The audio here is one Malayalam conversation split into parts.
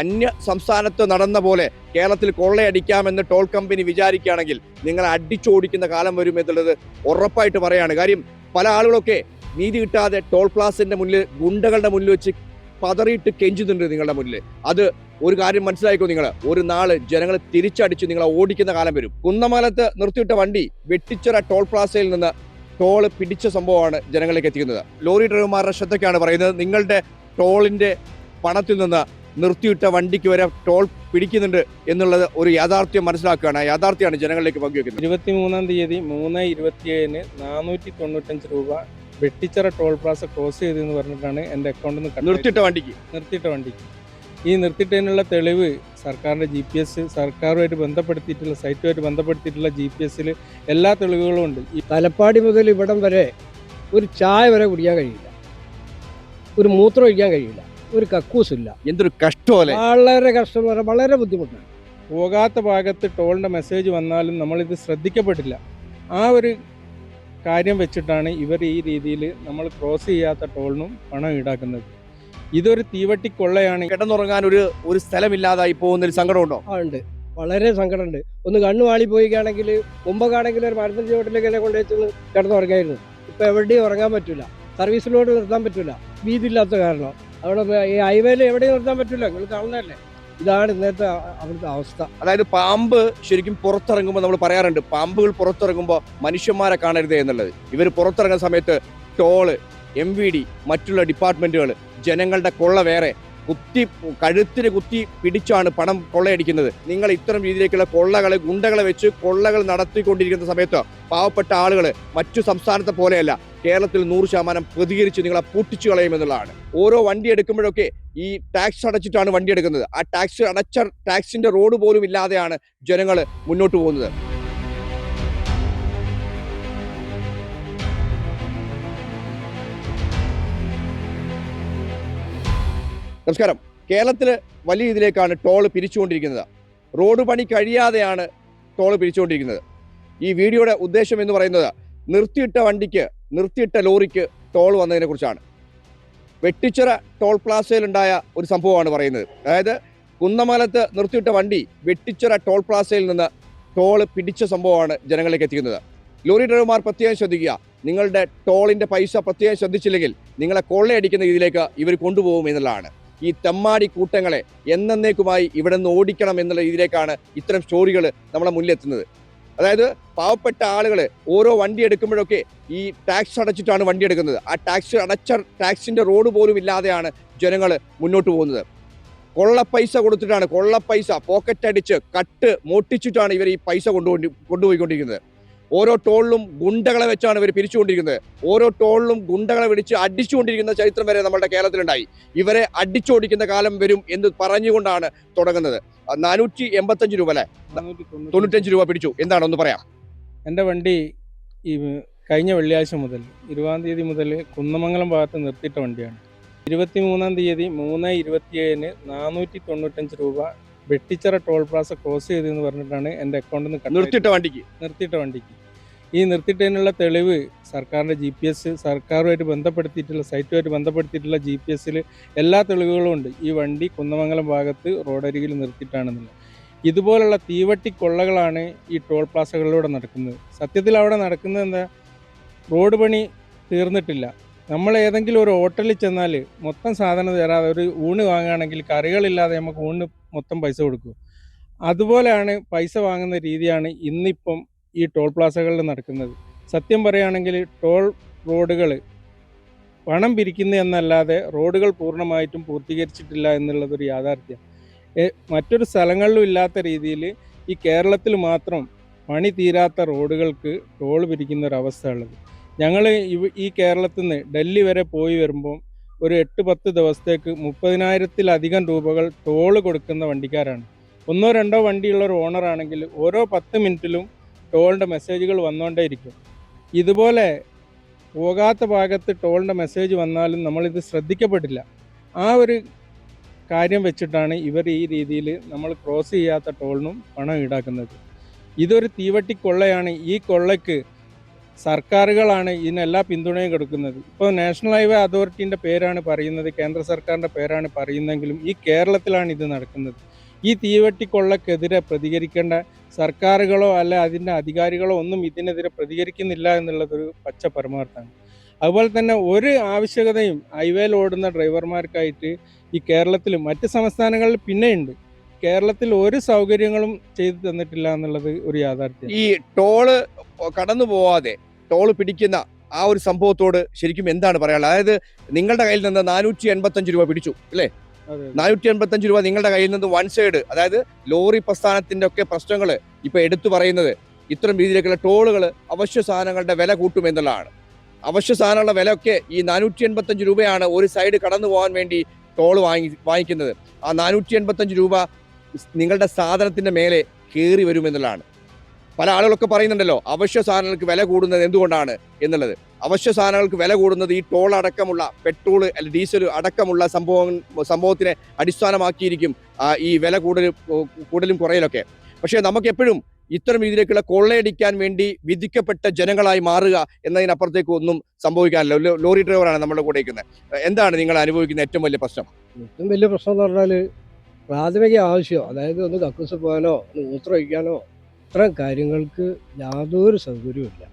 അന്യ സംസ്ഥാനത്ത് നടന്ന പോലെ കേരളത്തിൽ കൊള്ളയടിക്കാമെന്ന് ടോൾ കമ്പനി വിചാരിക്കുകയാണെങ്കിൽ നിങ്ങൾ അടിച്ചോടിക്കുന്ന കാലം വരും എന്നുള്ളത് ഉറപ്പായിട്ട് പറയാണ്. കാര്യം പല ആളുകളൊക്കെ നീതി കിട്ടാതെ ടോൾ പ്ലാസിന്റെ മുന്നിൽ ഗുണ്ടകളുടെ മുന്നിൽ വെച്ച് പതറിയിട്ട് കെഞ്ചുന്നുണ്ട് നിങ്ങളുടെ മുന്നിൽ. അത് ഒരു കാര്യം മനസ്സിലാക്കോ, നിങ്ങൾ ഒരു നാള് ജനങ്ങൾ തിരിച്ചടിച്ച് നിങ്ങളെ ഓടിക്കുന്ന കാലം വരും. കുന്നമംഗലത്ത് നിർത്തിയിട്ട വണ്ടി വെട്ടിച്ചിറ ടോൾ പ്ലാസയിൽ നിന്ന് ടോള് പിടിച്ച സംഭവമാണ് ജനങ്ങളിലേക്ക് എത്തിക്കുന്നത്. ലോറി ഡ്രൈവർമാരുടെ ശ്രദ്ധയ്ക്കാണ് പറയുന്നത്, നിങ്ങളുടെ ടോളിന്റെ പണത്തിൽ നിന്ന് നിർത്തിയിട്ട വണ്ടിക്ക് വരെ ടോൾ പിടിക്കുന്നുണ്ട് എന്നുള്ളത് ഒരു യാഥാർത്ഥ്യം മനസ്സിലാക്കുകയാണ്. ആ യാഥാർത്ഥ്യമാണ് ജനങ്ങളിലേക്ക് പങ്കുവെക്കുന്നത്. 23-ാം തീയതി 3/27 495 രൂപ വെട്ടിച്ചിറ ടോൾ പ്ലാസ ക്രോസ് ചെയ്തെന്ന് പറഞ്ഞിട്ടാണ് എൻ്റെ അക്കൗണ്ടിൽ നിന്ന് നിർത്തിയിട്ട വണ്ടിക്ക് ഈ നിർത്തിയിട്ടതിനുള്ള തെളിവ് സർക്കാരിൻ്റെ GPS, സർക്കാരുമായിട്ട് ബന്ധപ്പെടുത്തിയിട്ടുള്ള സൈറ്റുമായിട്ട് ബന്ധപ്പെടുത്തിയിട്ടുള്ള GPS എല്ലാ തെളിവുകളും ഉണ്ട്. ഈ തലപ്പാടി മുതൽ ഇവിടം വരെ ഒരു ചായ വരെ കുടിക്കാൻ കഴിയില്ല, ഒരു മൂത്രം ഒഴിക്കാൻ കഴിയില്ല, ഒരു കക്കൂസില്ല. എന്തൊരു കഷ്ടമല്ലേ, വളരെ കഷ്ടം, വളരെ ബുദ്ധിമുട്ടാണ്. പോകാത്ത ഭാഗത്ത് ടോളിൻ്റെ മെസ്സേജ് വന്നാലും നമ്മളിത് ശ്രദ്ധിക്കപ്പെട്ടില്ല. ആ ഒരു കാര്യം വെച്ചിട്ടാണ് ഇവർ ഈ രീതിയിൽ നമ്മൾ ക്രോസ് ചെയ്യാത്ത ടോളിനും പണം ഈടാക്കുന്നത്. ഇതൊരു തീവട്ടിക്കൊള്ളയാണ്. കിടന്നുറങ്ങാൻ ഒരു സ്ഥലമില്ലാതായി പോകുന്നൊരു സങ്കടമുണ്ടോ? ഉണ്ട്, വളരെ സങ്കടമുണ്ട്. ഒന്ന് കണ്ണു വാളി പോയിക്കാണെങ്കിൽ മുമ്പൊക്കെയാണെങ്കിൽ ഒരു മരത്തിന്റെ ചുവട്ടിലേക്ക് കൊണ്ടുവച്ച് കിടന്നുറങ്ങായിരുന്നു. ഇപ്പം എവിടെയും ഉറങ്ങാൻ പറ്റില്ല, സർവീസിലോട് നിർത്താൻ പറ്റില്ല, വീതിയില്ലാത്ത കാരണം. അവിടെ ഈ ഹൈവേയിൽ എവിടെയും നിർത്താൻ പറ്റില്ല, നിങ്ങൾ കാണുന്നതല്ലേ. ഇതാണ് ഇന്നത്തെ അവിടുത്തെ അവസ്ഥ. അതായത് പാമ്പ് ശരിക്കും പുറത്തിറങ്ങുമ്പോൾ നമ്മൾ പറയാറുണ്ട്, പാമ്പുകൾ പുറത്തിറങ്ങുമ്പോൾ മനുഷ്യന്മാരെ കാണരുതേ എന്നുള്ളത്. ഇവർ പുറത്തിറങ്ങുന്ന സമയത്ത് ടോള്, MVD, മറ്റുള്ള ഡിപ്പാർട്ട്മെന്റുകൾ, ജനങ്ങളുടെ കൊള്ള വേറെ കഴുത്തിന് കുത്തി പിടിച്ചാണ് പണം കൊള്ളയടിക്കുന്നത്. നിങ്ങൾ ഇത്തരം രീതിയിലേക്കുള്ള കൊള്ളകളെ, ഗുണ്ടകളെ വെച്ച് കൊള്ളകൾ നടത്തിക്കൊണ്ടിരിക്കുന്ന സമയത്ത് പാവപ്പെട്ട ആളുകൾ മറ്റു സംസ്ഥാനത്തെ പോലെയല്ല, കേരളത്തിൽ 100% പ്രതികരിച്ച് നിങ്ങളെ പൂട്ടിച്ചു കളയുമെന്നുള്ളതാണ്. ഓരോ വണ്ടി എടുക്കുമ്പോഴൊക്കെ ഈ ടാക്സ് അടച്ചിട്ടാണ് വണ്ടി എടുക്കുന്നത്. ആ ടാക്സ് അടച്ച ടാക്സിന്റെ റോഡ് പോലും ഇല്ലാതെയാണ് ജനങ്ങൾ മുന്നോട്ട് പോകുന്നത്. നമസ്കാരം. കേരളത്തിൽ വലിയ രീതിയിലേക്കാണ് ടോൾ പിരിച്ചുകൊണ്ടിരിക്കുന്നത്. റോഡ് പണി കഴിയാതെയാണ് ടോൾ പിരിച്ചുകൊണ്ടിരിക്കുന്നത്. ഈ വീഡിയോയുടെ ഉദ്ദേശം എന്ന് പറയുന്നത് നിർത്തിയിട്ട വണ്ടിക്ക്, നിർത്തിയിട്ട ലോറിക്ക് ടോൾ വന്നതിനെ കുറിച്ചാണ്. വെട്ടിച്ചിറ ടോൾ പ്ലാസയിലുണ്ടായ ഒരു സംഭവമാണ് പറയുന്നത്. അതായത് കുന്നമംഗലത്ത് നിർത്തിയിട്ട വണ്ടി വെട്ടിച്ചിറ ടോൾ പ്ലാസയിൽ നിന്ന് ടോൾ പിടിച്ച സംഭവമാണ് ജനങ്ങളിലേക്ക് എത്തിക്കുന്നത്. ലോറി ഡ്രൈവർമാർ പ്രത്യേകം ശ്രദ്ധിക്കുക. നിങ്ങളുടെ ടോളിന്റെ പൈസ പ്രത്യേകം ശ്രദ്ധിച്ചില്ലെങ്കിൽ നിങ്ങളെ കൊള്ളയടിക്കുന്ന രീതിയിലേക്ക് ഇവർ കൊണ്ടുപോകും എന്നുള്ളതാണ്. ഈ തെമ്മാടി കൂട്ടങ്ങളെ എന്നേക്കുമായി ഇവിടെ നിന്ന് ഓടിക്കണം എന്നുള്ള രീതിയിലേക്കാണ് ഇത്തരം സ്റ്റോറികൾ നമ്മളെ മുന്നിലെത്തുന്നത്. അതായത് പാവപ്പെട്ട ആളുകൾ ഓരോ വണ്ടി എടുക്കുമ്പോഴൊക്കെ ഈ ടാക്സ് അടച്ചിട്ടാണ് വണ്ടി എടുക്കുന്നത്. ആ ടാക്സ് അടച്ച ടാക്സിന്റെ റോഡ് പോലും ഇല്ലാതെയാണ് ജനങ്ങൾ മുന്നോട്ട് പോകുന്നത്. കൊള്ളപ്പൈസ കൊടുത്തിട്ടാണ്, കൊള്ളപ്പൈസ പോക്കറ്റ് അടിച്ച് കട്ട് മോട്ടിച്ചിട്ടാണ് ഇവർ ഈ പൈസ കൊണ്ടുപോയിക്കൊണ്ടിരിക്കുന്നത്. ഓരോ ടോളിലും ഗുണ്ടകളെ വെച്ചാണ് ഇവർ പിരിച്ചുകൊണ്ടിരിക്കുന്നത്. ഓരോ ടോളിലും ഗുണ്ടകളെ വിളിച്ച് അടിച്ചുകൊണ്ടിരിക്കുന്ന ചരിത്രം വരെ നമ്മുടെ കേരളത്തിലുണ്ടായി. ഇവരെ അടിച്ചോടിക്കുന്ന കാലം വരും എന്ന് പറഞ്ഞുകൊണ്ടാണ് തുടങ്ങുന്നത്. 485 രൂപ അല്ലെ, 95 രൂപ പിടിച്ചു. എന്താണെന്ന് പറയാം. എൻ്റെ വണ്ടി ഈ കഴിഞ്ഞ വെള്ളിയാഴ്ച മുതൽ 20-ാം തീയതി മുതൽ കുന്നമംഗലം ഭാഗത്ത് നിർത്തിയിട്ട വണ്ടിയാണ്. 23-ാം തീയതി 3/27 495 രൂപ വെട്ടിച്ചിറ ടോൾ പ്ലാസ ക്രോസ് ചെയ്തെന്ന് പറഞ്ഞിട്ടാണ് എൻ്റെ അക്കൗണ്ടിൽ നിന്ന് നിർത്തിയിട്ട വണ്ടിക്ക് ഈ നിർത്തിയിട്ടതിനുള്ള തെളിവ് സർക്കാരിൻ്റെ GPS, സർക്കാരുമായിട്ട് ബന്ധപ്പെടുത്തിയിട്ടുള്ള സൈറ്റുമായിട്ട് ബന്ധപ്പെടുത്തിയിട്ടുള്ള GPS എല്ലാ തെളിവുകളും ഉണ്ട്. ഈ വണ്ടി കുന്നമംഗലം ഭാഗത്ത് റോഡരികിൽ നിർത്തിയിട്ടാണെന്നുള്ളത്. ഇതുപോലുള്ള തീവട്ടിക്കൊള്ളകളാണ് ഈ ടോൾ പ്ലാസകളിലൂടെ നടക്കുന്നത്. സത്യത്തിൽ അവിടെ നടക്കുന്നത് എന്താ, റോഡ് പണി തീർന്നിട്ടില്ല. നമ്മൾ ഏതെങ്കിലും ഒരു ഹോട്ടലിൽ ചെന്നാൽ മൊത്തം സാധനം തരാതെ ഒരു ഊണ് വാങ്ങുകയാണെങ്കിൽ കറികളില്ലാതെ നമുക്ക് ഊണ് മൊത്തം പൈസ കൊടുക്കും. അതുപോലെയാണ് പൈസ വാങ്ങുന്ന രീതിയാണ് ഇന്നിപ്പം ഈ ടോൾ പ്ലാസകളിൽ നടക്കുന്നത്. സത്യം പറയുകയാണെങ്കിൽ ടോൾ റോഡുകൾ പണം പിരിക്കുന്ന എന്നല്ലാതെ റോഡുകൾ പൂർണ്ണമായിട്ടും പൂർത്തീകരിച്ചിട്ടില്ല എന്നുള്ളതൊരു യാഥാർത്ഥ്യം. മറ്റൊരു സ്ഥലങ്ങളിലും ഇല്ലാത്ത രീതിയിൽ ഈ കേരളത്തിൽ മാത്രം പണി തീരാത്ത റോഡുകൾക്ക് ടോൾ പിരിക്കുന്ന ഒരു അവസ്ഥ ഉള്ളത്. ഞങ്ങൾ ഈ കേരളത്തിൽ നിന്ന് ഡൽഹി വരെ പോയി വരുമ്പം ഒരു 8-10 ദിവസത്തേക്ക് 30,000-ത്തിലധികം രൂപകൾ ടോൾ കൊടുക്കുന്ന വണ്ടിക്കാരാണ്. 1-2 വണ്ടിയുള്ള ഒരു ഓണറാണെങ്കിൽ ഓരോ 10 മിനിറ്റിലും ടോളിൻ്റെ മെസ്സേജുകൾ വന്നുകൊണ്ടേയിരിക്കും. ഇതുപോലെ പോകാത്ത ഭാഗത്ത് ടോളിൻ്റെ മെസ്സേജ് വന്നാലും നമ്മളിത് ശ്രദ്ധിക്കപ്പെട്ടില്ല. ആ ഒരു കാര്യം വെച്ചിട്ടാണ് ഇവർ ഈ രീതിയിൽ നമ്മൾ ക്രോസ് ചെയ്യാത്ത ടോളിനും പണം ഈടാക്കുന്നത്. ഇതൊരു തീവട്ടിക്കൊള്ളയാണ്. ഈ കൊള്ളയ്ക്ക് സർക്കാരുകളാണ് ഇതിനെല്ലാ പിന്തുണയും കൊടുക്കുന്നത്. ഇപ്പോൾ നാഷണൽ ഹൈവേ അതോറിറ്റീൻ്റെ പേരാണ് പറയുന്നത്, കേന്ദ്ര സർക്കാരിൻ്റെ പേരാണ് പറയുന്നതെങ്കിലും ഈ കേരളത്തിലാണ് ഇത് നടക്കുന്നത്. ഈ തീവെട്ടിക്കൊള്ളക്കെതിരെ പ്രതികരിക്കേണ്ട സർക്കാരുകളോ അല്ല അതിൻ്റെ അധികാരികളോ ഒന്നും ഇതിനെതിരെ പ്രതികരിക്കുന്നില്ല എന്നുള്ളതൊരു പച്ച പരമാർത്ഥമാണ്. അതുപോലെ തന്നെ ഒരു ആവശ്യകതയും ഹൈവേയിൽ ഓടുന്ന ഡ്രൈവർമാർക്കായിട്ട് ഈ കേരളത്തിലും മറ്റ് സംസ്ഥാനങ്ങളിൽ പിന്നെയുണ്ട്. കേരളത്തിൽ ഒരു സൗകര്യങ്ങളും ചെയ്തു തന്നിട്ടില്ല എന്നുള്ളത് ഒരു യാഥാർത്ഥ്യം. ഈ ടോള് കടന്നു പോവാതെ ടോള് പിടിക്കുന്ന ആ ഒരു സംഭവത്തോട് ശരിക്കും എന്താണ് പറയാനുള്ളത്? അതായത് നിങ്ങളുടെ കയ്യിൽ നിന്ന് 485 രൂപ പിടിച്ചു അല്ലേ? 485 രൂപ നിങ്ങളുടെ കയ്യിൽ നിന്ന് വൺ സൈഡ്, അതായത് ലോറി പ്രസ്ഥാനത്തിന്റെ ഒക്കെ പ്രശ്നങ്ങൾ ഇപ്പൊ എടുത്തു പറയുന്നത് ഇത്തരം രീതിയിലേക്കുള്ള ടോളുകൾ അവശ്യ സാധനങ്ങളുടെ വില കൂട്ടുമെന്നുള്ളതാണ്. അവശ്യ സാധനങ്ങളുടെ വില ഒക്കെ ഈ 485 രൂപയാണ് ഒരു സൈഡ് കടന്നു പോകാൻ വേണ്ടി ടോൾ വാങ്ങിക്കുന്നത്. ആ 485 രൂപ നിങ്ങളുടെ സാധനത്തിന്റെ മേലെ കയറി വരുമെന്നുള്ളതാണ്. പല ആളുകളൊക്കെ പറയുന്നുണ്ടല്ലോ അവശ്യ സാധനങ്ങൾക്ക് വില കൂടുന്നത് എന്തുകൊണ്ടാണ് എന്നുള്ളത്. അവശ്യ സാധനങ്ങൾക്ക് വില കൂടുന്നത് ഈ ടോൾ അടക്കമുള്ള പെട്രോൾ അല്ല ഡീസൽ അടക്കമുള്ള സംഭവത്തിനെ അടിസ്ഥാനമാക്കിയിരിക്കും ഈ വില കൂടുതലും കുറയലൊക്കെ. പക്ഷേ നമുക്ക് എപ്പോഴും ഇത്തരം രീതിയിലേക്കുള്ള കൊള്ളയടിക്കാൻ വേണ്ടി വിധിക്കപ്പെട്ട ജനങ്ങളായി മാറുക എന്നതിനപ്പുറത്തേക്ക് ഒന്നും സംഭവിക്കാനില്ല. ലോറി ഡ്രൈവറാണ് നമ്മുടെ കൂടെ ഇരിക്കുന്നത്. എന്താണ് നിങ്ങൾ അനുഭവിക്കുന്ന ഏറ്റവും വലിയ പ്രശ്നം? ഏറ്റവും വലിയ പ്രശ്നം എന്ന് പറഞ്ഞാൽ പ്രാഥമിക ആവശ്യം, അതായത് ഒന്ന് കക്കൂസ് പോകാനോ ഒന്ന് മൂത്രമൊഴിക്കാനോ ഇത്തരം കാര്യങ്ങൾക്ക് യാതൊരു സൗകര്യവുമില്ല.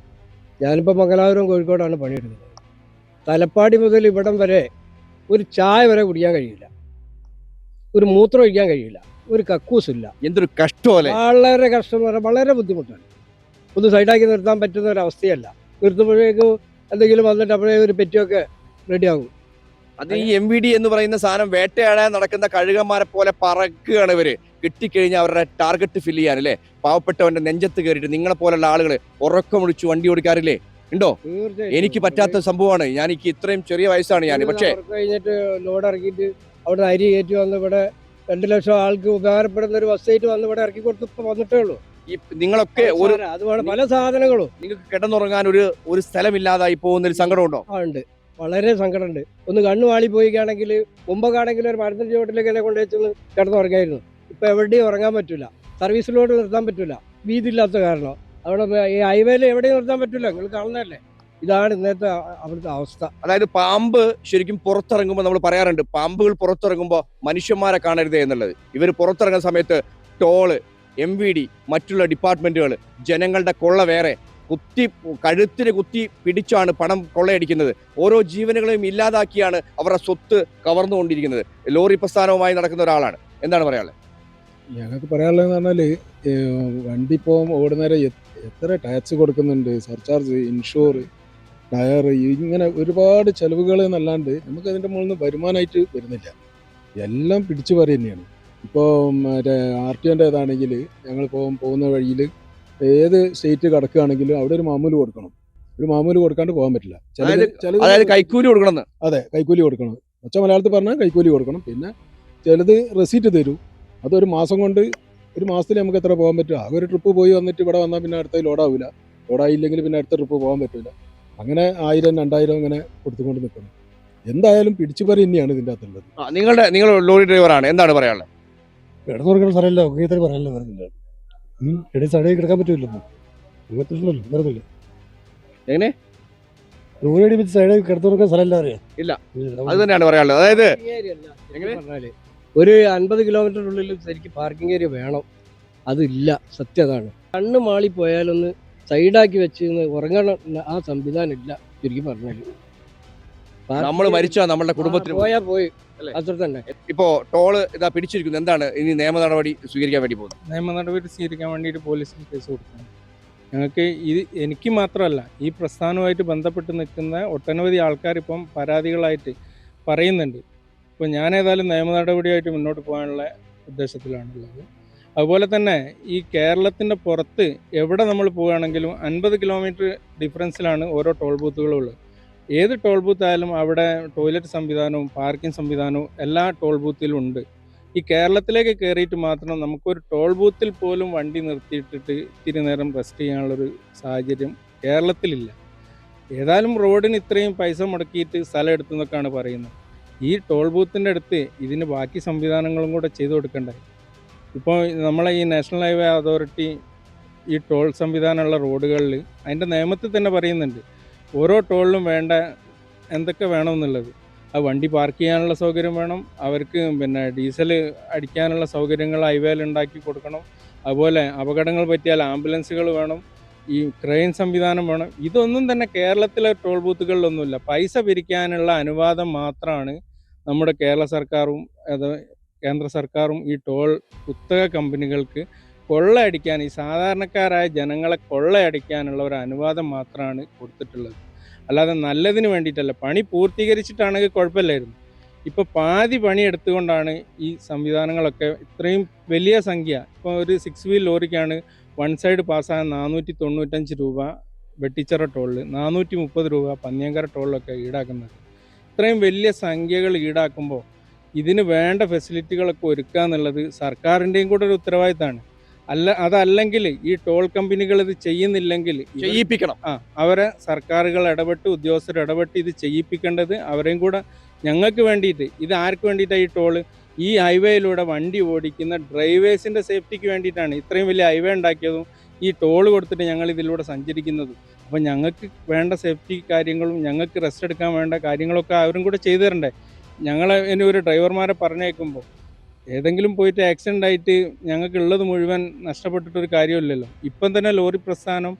ഞാനിപ്പോൾ മംഗലാപുരം കോഴിക്കോടാണ് പണിയെടുക്കുന്നത്. തലപ്പാടി മുതൽ ഇവിടം വരെ ഒരു ചായ വരെ കുടിക്കാൻ കഴിയില്ല, ഒരു മൂത്രം ഒഴിക്കാൻ കഴിയില്ല, ഒരു കക്കൂസില്ല. എന്തൊരു കഷ്ടമല്ലേ! വളരെ കഷ്ടം എന്ന് പറഞ്ഞാൽ വളരെ ബുദ്ധിമുട്ടാണ്. ഒന്ന് സൈഡാക്കി നിർത്താൻ പറ്റുന്ന ഒരു അവസ്ഥയല്ല. നിർത്തുമ്പോഴേക്കും എന്തെങ്കിലും വന്നിട്ട് അപ്പോഴേ ഒരു പെറ്റിയൊക്കെ റെഡിയാകും. അത് ഈ MVD എന്ന് പറയുന്ന സാധനം വേട്ടയാടാൻ നടക്കുന്ന കഴുകന്മാരെ പോലെ പറക്കുകയാണ് ഇവര്. കിട്ടിക്കഴിഞ്ഞാൽ അവരുടെ ടാർഗറ്റ് ഫില്ല് ചെയ്യാൻ അല്ലേ? പാവപ്പെട്ടവന്റെ നെഞ്ചത്ത് കയറിയിട്ട് നിങ്ങളെ പോലുള്ള ആളുകൾ ഉറക്കമൊഴിച്ച് വണ്ടി ഓടിക്കാറില്ലേ? ഉണ്ടോ? എനിക്ക് പറ്റാത്ത സംഭവമാണ്. എനിക്ക് ഇത്രയും ചെറിയ വയസ്സാണ് ഞാൻ. പക്ഷേ കഴിഞ്ഞിട്ട് ലോഡ് ഇറക്കിയിട്ട് അവിടെ അരി കയറ്റി വന്ന് ഇവിടെ 2 ലക്ഷം ആൾക്ക് ഉപകാരപ്പെടുന്ന ഒരു ബസ്സായിട്ട് വന്ന് ഇവിടെ ഇറക്കി കൊടുത്ത് ഇപ്പൊ വന്നിട്ടേ ഉള്ളൂ. ഈ നിങ്ങളൊക്കെ ഒരു അതുപോലെ പല സാധനങ്ങളും നിങ്ങൾക്ക് കിടന്നുറങ്ങാൻ ഒരു സ്ഥലമില്ലാതായി പോകുന്ന ഒരു സങ്കടമുണ്ടോ? ഉണ്ട്, വളരെ സങ്കടമുണ്ട്. ഒന്ന് കണ്ണു വാളി പോയിക്കാണെങ്കിൽ മുമ്പൊക്കെയാണെങ്കിൽ ഒരു മരത്തിന്റെ ചുവട്ടിലേക്ക് എന്നെ കൊണ്ടുവച്ചൊന്ന് കിടന്നുറങ്ങായിരുന്നു. ഇപ്പൊ എവിടെയും ഉറങ്ങാൻ പറ്റില്ല, സർവീസിലോട്ട് നിർത്താൻ പറ്റില്ല, വീതി ഇല്ലാത്ത കാരണം. അവിടെ ഈ ഹൈവേയിൽ എവിടെയും നിർത്താൻ പറ്റില്ല, നിങ്ങൾ കാണുന്നതല്ലേ. ഇതാണ് ഇന്നത്തെ അവിടുത്തെ അവസ്ഥ. അതായത് പാമ്പ് ശരിക്കും പുറത്തിറങ്ങുമ്പോൾ നമ്മൾ പറയാറുണ്ട്, പാമ്പുകൾ പുറത്തിറങ്ങുമ്പോൾ മനുഷ്യന്മാരെ കാണരുത് എന്നുള്ളത്. ഇവർ പുറത്തിറങ്ങുന്ന സമയത്ത് ടോള്, MVD, മറ്റുള്ള ഡിപ്പാർട്ട്മെന്റുകൾ, ജനങ്ങളുടെ കൊള്ള വേറെ കഴുത്തിന് കുത്തി പിടിച്ചാണ് പണം കൊള്ളയടിക്കുന്നത്. ഓരോ ജീവനുകളെയും ഇല്ലാതാക്കിയാണ് അവരുടെ സ്വത്ത് കവർന്നുകൊണ്ടിരിക്കുന്നത്. ലോറി പ്രസ്ഥാനവുമായി നടക്കുന്ന ഒരാളാണ്. എന്താണ് പറയാനുള്ളത്? ഞങ്ങൾക്ക് പറയാനുള്ളതെന്ന് പറഞ്ഞാൽ വണ്ടി ഇപ്പോൾ ഓടുന്നവരെ എത്ര ടാക്സ് കൊടുക്കുന്നുണ്ട്, സർചാർജ്, ഇൻഷുർ, ടയർ, ഇങ്ങനെ ഒരുപാട് ചെലവുകൾ എന്നല്ലാണ്ട് നമുക്ക് അതിൻ്റെ മുകളിൽ നിന്ന് വരുമാനമായിട്ട് വരുന്നില്ല. എല്ലാം പിടിച്ചു പറ തന്നെയാണ്. ഇപ്പോൾ മറ്റേ RTOൻ്റെ ഇതാണെങ്കിൽ ഞങ്ങൾ പോകുന്ന വഴിയിൽ ഏത് സ്റ്റേറ്റ് കിടക്കുകയാണെങ്കിലും അവിടെ ഒരു മാമൂല് കൊടുക്കണം. ഒരു മാമൂല് കൊടുക്കാണ്ട് പോകാൻ പറ്റില്ല. അതായത് കൈക്കൂലി കൊടുക്കണം. അതെ, കൈക്കൂലി കൊടുക്കണം. ഒച്ച മലയാളത്തിൽ പറഞ്ഞാൽ കൈക്കൂലി കൊടുക്കണം. പിന്നെ ചിലത് റെസീറ്റ് തരും. അതൊരു മാസം കൊണ്ട്, ഒരു മാസത്തിൽ നമുക്ക് എത്ര പോകാൻ പറ്റും? ആകെ ഒരു ട്രിപ്പ് പോയി വന്നിട്ട് ഇവിടെ വന്നാൽ പിന്നെ അടുത്ത ലോഡാവില്ല. ലോഡായില്ലെങ്കിൽ പിന്നെ അടുത്ത ട്രിപ്പ് പോകാൻ പറ്റില്ല. അങ്ങനെ 1000, 2000 ഇങ്ങനെ കൊടുത്തുകൊണ്ട് നിൽക്കണം. എന്തായാലും പിടിച്ചുപറി തന്നെയാണ് ഇതിൻ്റെ അകത്തുള്ളത്. നിങ്ങൾ ലോറി ഡ്രൈവറാണ്, എന്താണ് പറയാനുള്ളത്? കിടന്നുറങ്ങുന്ന സ്ഥലമല്ല, ഒക്കേ പറയാനല്ല പറഞ്ഞില്ല. ഇടയിൽ സൈഡിൽ കിടക്കാൻ പറ്റില്ലല്ലോ, പറ്റില്ലല്ലോ, വെറുതെ എങ്ങനെ ലോറി വെച്ച് സൈഡിൽ കിടന്നുറങ്ങുന്ന സ്ഥലമല്ല അറിയാം. ഇല്ല, അത് തന്നെയാണ് പറയാനുള്ളത്. അതായത് ഒരു 50 കിലോമീറ്ററിനുള്ളിൽ ശരിക്കും പാർക്കിംഗ് ഏരിയ വേണം, അതില്ല. സത്യതാണ്. കണ്ണ് മാളി പോയാലൊന്ന് സൈഡാക്കി വെച്ച് ഉറങ്ങണം, ആ സംവിധാനം ഇല്ല ശരിക്കും പറഞ്ഞാല്. നമ്മൾ മരിച്ചാ നമ്മളുടെ കുടുംബത്തിന് പോയാ പോയി, അത്ര തന്നെ. ഇപ്പോ ടോള് ഇതാ പിടിച്ചിരിക്കുന്നു. എന്താണ് ഇനി നിയമ നടപടി സ്വീകരിക്കാൻ വേണ്ടി പോകുന്നത്? നിയമ നടപടി സ്വീകരിക്കാൻ വേണ്ടിയിട്ട് പോലീസിൽ കേസ് കൊടുക്കണം. ഞങ്ങൾക്ക് എനിക്ക് മാത്രമല്ല, ഈ പ്രസ്ഥാനവുമായിട്ട് ബന്ധപ്പെട്ട് നിൽക്കുന്ന ഒട്ടനവധി ആൾക്കാർ ഇപ്പം പരാതികളായിട്ട് പറയുന്നുണ്ട്. ഇപ്പോൾ ഞാൻ ഏതായാലും നിയമ നടപടിയായിട്ട് മുന്നോട്ട് പോകാനുള്ള ഉദ്ദേശത്തിലാണുള്ളത്. അതുപോലെ തന്നെ ഈ കേരളത്തിൻ്റെ പുറത്ത് എവിടെ നമ്മൾ പോവുകയാണെങ്കിലും 50 കിലോമീറ്റർ ഡിഫറൻസിലാണ് ഓരോ ടോൾ ബൂത്തുകളും ഉള്ളത്. ഏത് ടോൾ ബൂത്ത് ആയാലും അവിടെ ടോയ്ലറ്റ് സംവിധാനവും പാർക്കിംഗ് സംവിധാനവും എല്ലാ ടോൾ ബൂത്തിലും ഉണ്ട്. ഈ കേരളത്തിലേക്ക് കയറിയിട്ട് മാത്രം നമുക്കൊരു ടോൾ ബൂത്തിൽ പോലും വണ്ടി നിർത്തിയിട്ടിട്ട് ഇത്തിരി നേരം റെസ്റ്റ് ചെയ്യാനുള്ളൊരു സാഹചര്യം കേരളത്തിലില്ല. ഏതായാലും റോഡിന് ഇത്രയും പൈസ മുടക്കിയിട്ട് സ്ഥലം എടുത്തെന്നൊക്കെയാണ് പറയുന്നത്. ഈ ടോൾ ബൂത്തിൻ്റെ അടുത്ത് ഇതിന് ബാക്കി സംവിധാനങ്ങളും കൂടെ ചെയ്തു കൊടുക്കണ്ടേ? ഇപ്പോൾ നമ്മളെ ഈ നാഷണൽ ഹൈവേ അതോറിറ്റി ഈ ടോൾ സംവിധാനമുള്ള റോഡുകളിൽ അതിൻ്റെ നിയമത്തിൽ തന്നെ പറയുന്നുണ്ട് ഓരോ ടോളിലും വേണ്ട എന്തൊക്കെ വേണമെന്നുള്ളത്. ആ വണ്ടി പാർക്ക് ചെയ്യാനുള്ള സൗകര്യം വേണം, അവർക്ക് പിന്നെ ഡീസൽ അടിക്കാനുള്ള സൗകര്യങ്ങൾ ഹൈവേയിൽ ഉണ്ടാക്കി കൊടുക്കണം, അതുപോലെ അപകടങ്ങൾ പറ്റിയാൽ ആംബുലൻസുകൾ വേണം, ഈ ക്രെയിൻ സംവിധാനം വേണം. ഇതൊന്നും തന്നെ കേരളത്തിലെ ടോൾ ബൂത്തുകളിലൊന്നുമില്ല. പൈസ പിരിക്കാനുള്ള അനുവാദം മാത്രമാണ് നമ്മുടെ കേരള സർക്കാരും അത് കേന്ദ്ര സർക്കാരും ഈ ടോൾ കുത്തക കമ്പനികൾക്ക് കൊള്ളയടിക്കാൻ, ഈ സാധാരണക്കാരായ ജനങ്ങളെ കൊള്ളയടിക്കാനുള്ള ഒരു അനുവാദം മാത്രമാണ് കൊടുത്തിട്ടുള്ളത്. അല്ലാതെ നല്ലതിന് വേണ്ടിയിട്ടല്ല. പണി പൂർത്തീകരിച്ചിട്ടാണെങ്കിൽ കുഴപ്പമില്ലായിരുന്നു. ഇപ്പോൾ പാതി പണി എടുത്തുകൊണ്ടാണ് ഈ സംവിധാനങ്ങളൊക്കെ ഇത്രയും വലിയ സംഖ്യ. ഇപ്പോൾ ഒരു 6 വീൽ ലോറിക്കാണ് വൺ സൈഡ് പാസ്സാകാൻ 495 രൂപ വെട്ടിച്ചിറ ടോളിൽ, 430 രൂപ പന്നിയങ്കര ടോളിലൊക്കെ ഈടാക്കുന്നത്. ഇത്രയും വലിയ സംഖ്യകൾ ഈടാക്കുമ്പോൾ ഇതിന് വേണ്ട ഫെസിലിറ്റികളൊക്കെ ഒരുക്കുക എന്നുള്ളത് സർക്കാരിൻ്റെയും കൂടെ ഒരു ഉത്തരവാദിത്തമാണ്. അതല്ലെങ്കിൽ ഈ ടോൾ കമ്പനികൾ ഇത് ചെയ്യുന്നില്ലെങ്കിൽ ചെയ്യിപ്പിക്കണം. അവരെ സർക്കാരുകൾ ഇടപെട്ട്, ഉദ്യോഗസ്ഥർ ഇടപെട്ട് ഇത് ചെയ്യിപ്പിക്കേണ്ടത് അവരെയും കൂടെ. ഞങ്ങൾക്ക് വേണ്ടിയിട്ട്, ഇത് ആർക്ക് വേണ്ടിയിട്ടാണ് ഈ ടോള്? ഈ ഹൈവേയിലൂടെ വണ്ടി ഓടിക്കുന്ന ഡ്രൈവേഴ്സിൻ്റെ സേഫ്റ്റിക്ക് വേണ്ടിയിട്ടാണ് ഇത്രയും വലിയ ഹൈവേ ഉണ്ടാക്കിയതും ഈ ടോൾ കൊടുത്തിട്ട് ഞങ്ങൾ ഇതിലൂടെ സഞ്ചരിക്കുന്നതും. അപ്പം ഞങ്ങൾക്ക് വേണ്ട സേഫ്റ്റി കാര്യങ്ങളും ഞങ്ങൾക്ക് റെസ്റ്റ് എടുക്കാൻ വേണ്ട കാര്യങ്ങളൊക്കെ അവരും കൂടെ ചെയ്തു തരണ്ടേ? ഞങ്ങളെ ഇനി ഒരു ഡ്രൈവർമാരെ പറഞ്ഞേക്കുമ്പോൾ ഏതെങ്കിലും പോയിട്ട് ആക്സിഡൻ്റ് ആയിട്ട് ഞങ്ങൾക്കുള്ളത് മുഴുവൻ നഷ്ടപ്പെട്ടിട്ടൊരു കാര്യമില്ലല്ലോ. ഇപ്പം തന്നെ ലോറി പ്രസ്ഥാനം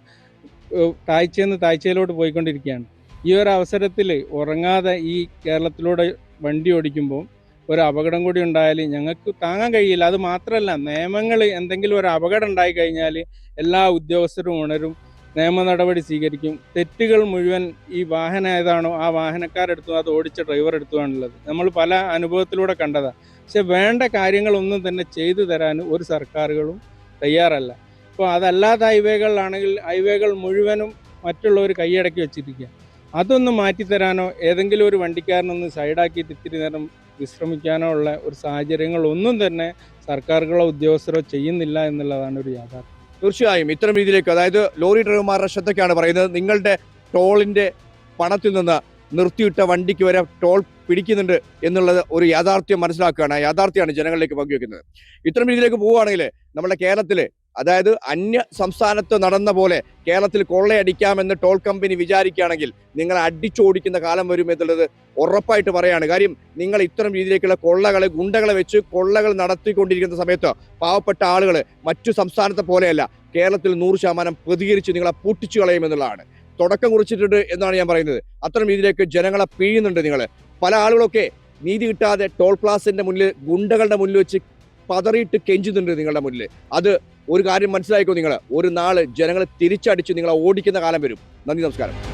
താഴ്ചയിൽ താഴ്ചയിലോട്ട് പോയിക്കൊണ്ടിരിക്കുകയാണ്. ഈ ഒരു അവസരത്തിൽ ഉറങ്ങാതെ ഈ കേരളത്തിലൂടെ വണ്ടി ഓടിക്കുമ്പോൾ ഒരു അപകടം കൂടി ഉണ്ടായാൽ ഞങ്ങൾക്ക് താങ്ങാൻ കഴിയില്ല. അത് മാത്രമല്ല, നിയമങ്ങൾ എന്തെങ്കിലും ഒരു അപകടം ഉണ്ടായി കഴിഞ്ഞാൽ എല്ലാ ഉദ്യോഗസ്ഥരും ഉണരും, നിയമ നടപടി സ്വീകരിക്കും. തെറ്റുകൾ മുഴുവൻ ഈ വാഹനം ഏതാണോ ആ വാഹനക്കാരെടുത്തും അത് ഓടിച്ച ഡ്രൈവർ എടുത്തുമാണുള്ളത്. നമ്മൾ പല അനുഭവത്തിലൂടെ കണ്ടതാണ്. പക്ഷെ വേണ്ട കാര്യങ്ങളൊന്നും തന്നെ ചെയ്തു തരാൻ ഒരു സർക്കാരുകളും തയ്യാറല്ല. ഇപ്പോൾ അതല്ലാത്ത ഹൈവേകളിലാണെങ്കിൽ ഹൈവേകൾ മുഴുവനും മറ്റുള്ളവർ കൈയടക്കി വെച്ചിരിക്കുക. അതൊന്ന് മാറ്റിത്തരാനോ ഏതെങ്കിലും ഒരു വണ്ടിക്കാരനൊന്ന് സൈഡാക്കിയിട്ട് ഇത്തിരി നേരം വിശ്രമിക്കാനോ ഉള്ള ഒരു സാഹചര്യങ്ങളൊന്നും തന്നെ സർക്കാരുകളോ ഉദ്യോഗസ്ഥരോ ചെയ്യുന്നില്ല എന്നുള്ളതാണ് ഒരു യാഥാർത്ഥ്യം. തീർച്ചയായും ഇത്തരം രീതിയിലേക്ക്, അതായത് ലോറി ഡ്രൈവർമാരുടെ ശ്രദ്ധയ്ക്കാണ് പറയുന്നത്, നിങ്ങളുടെ ടോളിന്റെ പണത്തിൽ നിന്ന് നിർത്തിയിട്ട വണ്ടിക്ക് വരെ ടോൾ പിടിക്കുന്നുണ്ട് എന്നുള്ളത് ഒരു യാഥാർത്ഥ്യം മനസ്സിലാക്കുകയാണ്. ആ യാഥാർത്ഥ്യമാണ് ജനങ്ങളിലേക്ക് പങ്കുവെക്കുന്നത്. ഇത്തരം രീതിയിലേക്ക് പോവുകയാണെങ്കിൽ നമ്മുടെ കേരളത്തിൽ, അതായത് അന്യ സംസ്ഥാനത്ത് നടന്ന പോലെ കേരളത്തിൽ കൊള്ളയടിക്കാമെന്ന് ടോൾ കമ്പനി വിചാരിക്കുകയാണെങ്കിൽ നിങ്ങൾ അടിച്ചോടിക്കുന്ന കാലം വരും എന്നുള്ളത് ഉറപ്പായിട്ട് പറയാണ്. കാര്യം നിങ്ങൾ ഇത്തരം രീതിയിലേക്കുള്ള കൊള്ളകളെ, ഗുണ്ടകളെ വെച്ച് കൊള്ളകൾ നടത്തിക്കൊണ്ടിരിക്കുന്ന സമയത്ത് പാവപ്പെട്ട ആളുകൾ മറ്റു സംസ്ഥാനത്തെ പോലെയല്ല, കേരളത്തിൽ 100% പ്രതികരിച്ച് നിങ്ങളെ പൊട്ടിച്ചു കളയുമെന്നുള്ളതാണ്. തുടക്കം കുറിച്ചിട്ടുണ്ട് എന്നാണ് ഞാൻ പറയുന്നത്. അത്തരം രീതിയിലേക്ക് ജനങ്ങളെ പിഴിയുന്നുണ്ട് നിങ്ങൾ. പല ആളുകളൊക്കെ നീതി കിട്ടാതെ ടോൾ പ്ലാസിന്റെ മുന്നിൽ ഗുണ്ടകളുടെ മുന്നിൽ വെച്ച് പതറിയിട്ട് കെഞ്ചുന്നുണ്ട് നിങ്ങളുടെ മുന്നിൽ. അത് ഒരു കാര്യം മനസ്സിലാക്കോ നിങ്ങൾ, ഒരു നാള് ജനങ്ങളെ തിരിച്ചടിച്ച് നിങ്ങളെ ഓടിക്കുന്ന കാലം വരും. നന്ദി, നമസ്കാരം.